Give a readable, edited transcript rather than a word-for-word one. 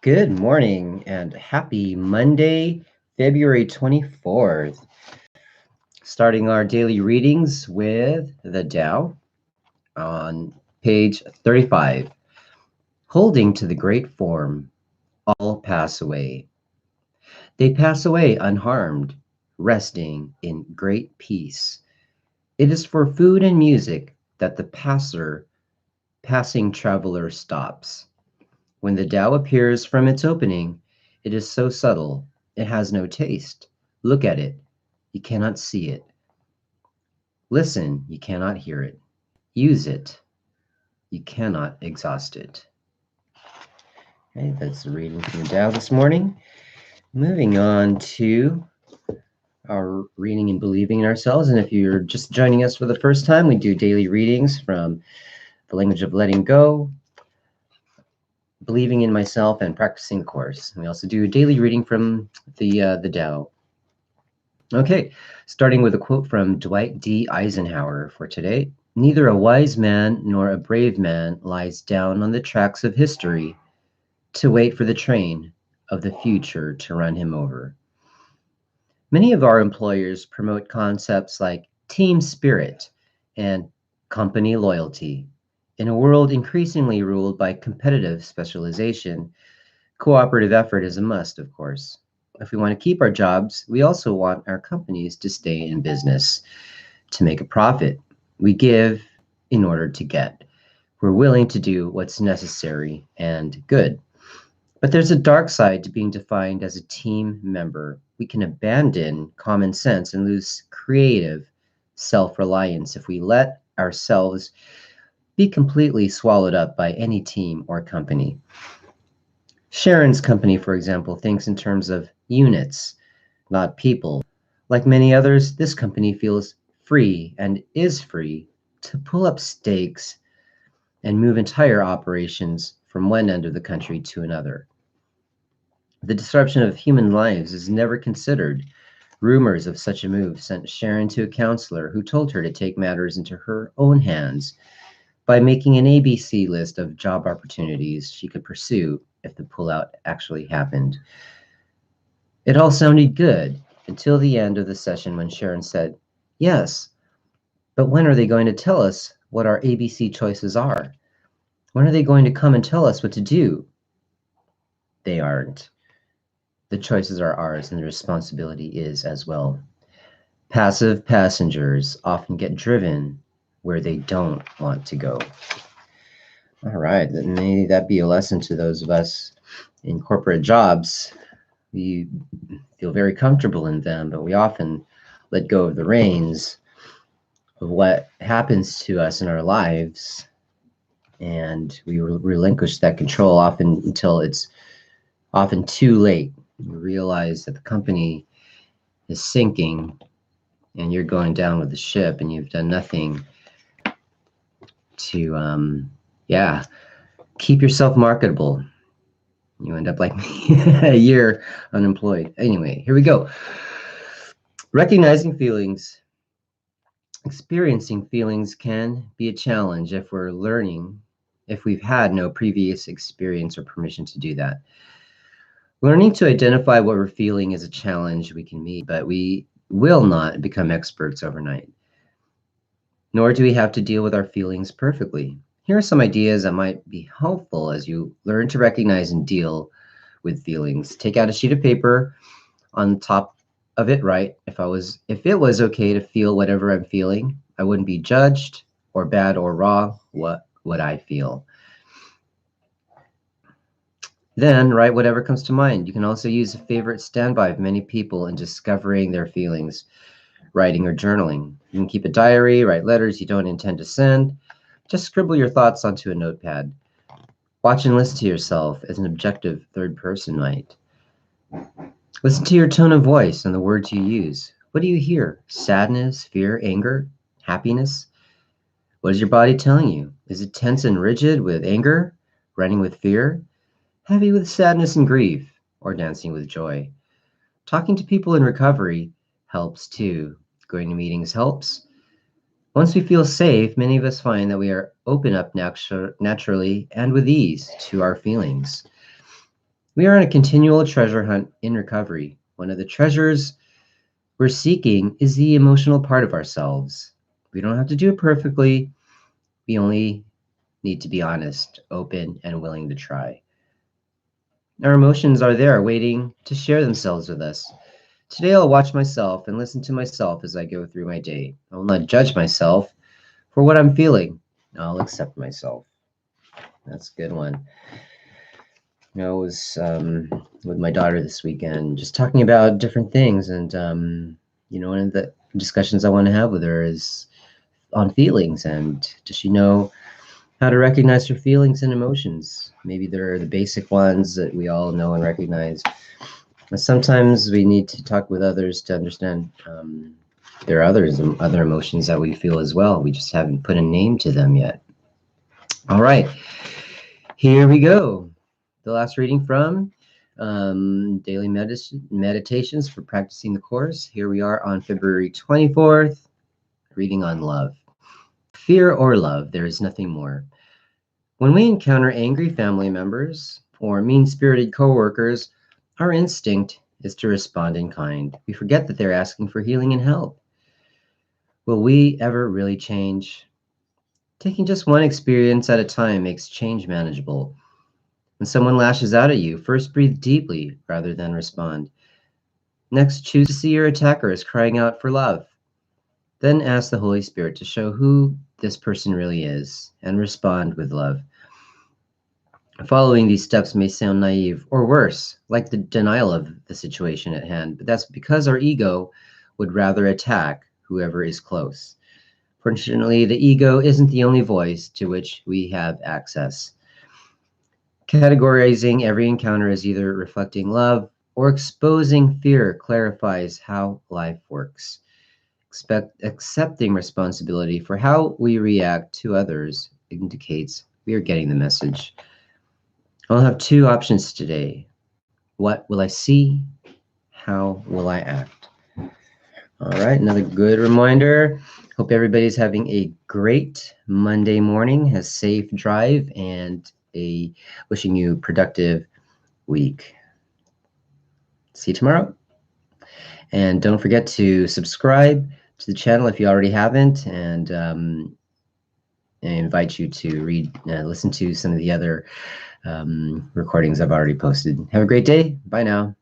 Good morning and happy Monday, February 24th. Starting our daily readings with the Tao on page 35. Holding to the great form, all pass away. They pass away unharmed, resting in great peace. It is for food and music that the passing traveler stops. When the Tao appears from its opening, it is so subtle, it has no taste. Look at it, you cannot see it. Listen, you cannot hear it. Use it, you cannot exhaust it. Okay, that's the reading from the Tao this morning. Moving on to our reading and believing in ourselves. And if you're just joining us for the first time, we do daily readings from the language of letting go, believing in myself, and practicing the course. We also do a daily reading from the Tao. Okay, starting with a quote from Dwight D. Eisenhower for today. Neither a wise man nor a brave man lies down on the tracks of history to wait for the train of the future to run him over. Many of our employers promote concepts like team spirit and company loyalty. In a world increasingly ruled by competitive specialization, cooperative effort is a must, of course. If we want to keep our jobs, we also want our companies to stay in business. To make a profit, we give in order to get. We're willing to do what's necessary and good. But there's a dark side to being defined as a team member. We can abandon common sense and lose creative self-reliance if we let ourselves be completely swallowed up by any team or company. Sharon's company, for example, thinks in terms of units, not people. Like many others, this company feels free and is free to pull up stakes and move entire operations from one end of the country to another. The disruption of human lives is never considered. Rumors of such a move sent Sharon to a counselor who told her to take matters into her own hands by making an ABC list of job opportunities she could pursue if the pullout actually happened. It all sounded good until the end of the session when Sharon said, "Yes, but when are they going to tell us what our ABC choices are? When are they going to come and tell us what to do?" They aren't. The choices are ours and the responsibility is as well. Passive passengers often get driven where they don't want to go. All right, may that be a lesson to those of us in corporate jobs. We feel very comfortable in them, but we often let go of the reins of what happens to us in our lives, and we relinquish that control often until it's often too late. You realize that the company is sinking and you're going down with the ship and you've done nothing to keep yourself marketable. You end up like me, a year unemployed. Anyway, here we go. Recognizing feelings. Experiencing feelings can be a challenge if we're learning, if we've had no previous experience or permission to do that. Learning to identify what we're feeling is a challenge we can meet, but we will not become experts overnight. Nor do we have to deal with our feelings perfectly. Here are some ideas that might be helpful as you learn to recognize and deal with feelings. Take out a sheet of paper. On top of it, write, if it was okay to feel whatever I'm feeling, I wouldn't be judged or bad or wrong. What would I feel? Then write whatever comes to mind. You can also use a favorite standby of many people in discovering their feelings, writing or journaling. You can keep a diary, write letters you don't intend to send. Just scribble your thoughts onto a notepad. Watch and listen to yourself as an objective third person might. Listen to your tone of voice and the words you use. What do you hear? Sadness, fear, anger, happiness? What is your body telling you? Is it tense and rigid with anger, running with fear, heavy with sadness and grief, or dancing with joy? Talking to people in recovery helps too. Going to meetings helps. Once we feel safe, many of us find that we are open up naturally and with ease to our feelings. We are on a continual treasure hunt in recovery. One of the treasures we're seeking is the emotional part of ourselves. We don't have to do it perfectly. We only need to be honest, open, and willing to try. Our emotions are there waiting to share themselves with us. Today I'll watch myself and listen to myself as I go through my day. I will not judge myself for what I'm feeling. I'll accept myself. That's a good one. I was with my daughter this weekend, just talking about different things, and one of the discussions I want to have with her is on feelings, and does she know how to recognize her feelings and emotions? Maybe they're the basic ones that we all know and recognize, but sometimes we need to talk with others to understand there are other emotions that we feel as well. We just haven't put a name to them yet. All right, here we go. The last reading from Daily Meditations for Practicing the Course. Here we are on February 24th, reading on love. Fear or love, there is nothing more. When we encounter angry family members or mean-spirited coworkers, our instinct is to respond in kind. We forget that they're asking for healing and help. Will we ever really change? Taking just one experience at a time makes change manageable. When someone lashes out at you, first breathe deeply rather than respond. Next, choose to see your attacker as crying out for love. Then ask the Holy Spirit to show who this person really is and respond with love. Following these steps may sound naive or worse, like the denial of the situation at hand, but that's because our ego would rather attack whoever is close. Fortunately, the ego isn't the only voice to which we have access. Categorizing every encounter as either reflecting love or exposing fear clarifies how life works. Accepting responsibility for how we react to others indicates we are getting the message. I'll have two options today. What will I see? How will I act? All right, another good reminder. Hope everybody's having a great Monday morning, has safe drive, and wishing you productive week. See you tomorrow. And don't forget to subscribe to the channel if you already haven't, and I invite you to listen to some of the other recordings I've already posted. Have a great day. Bye now.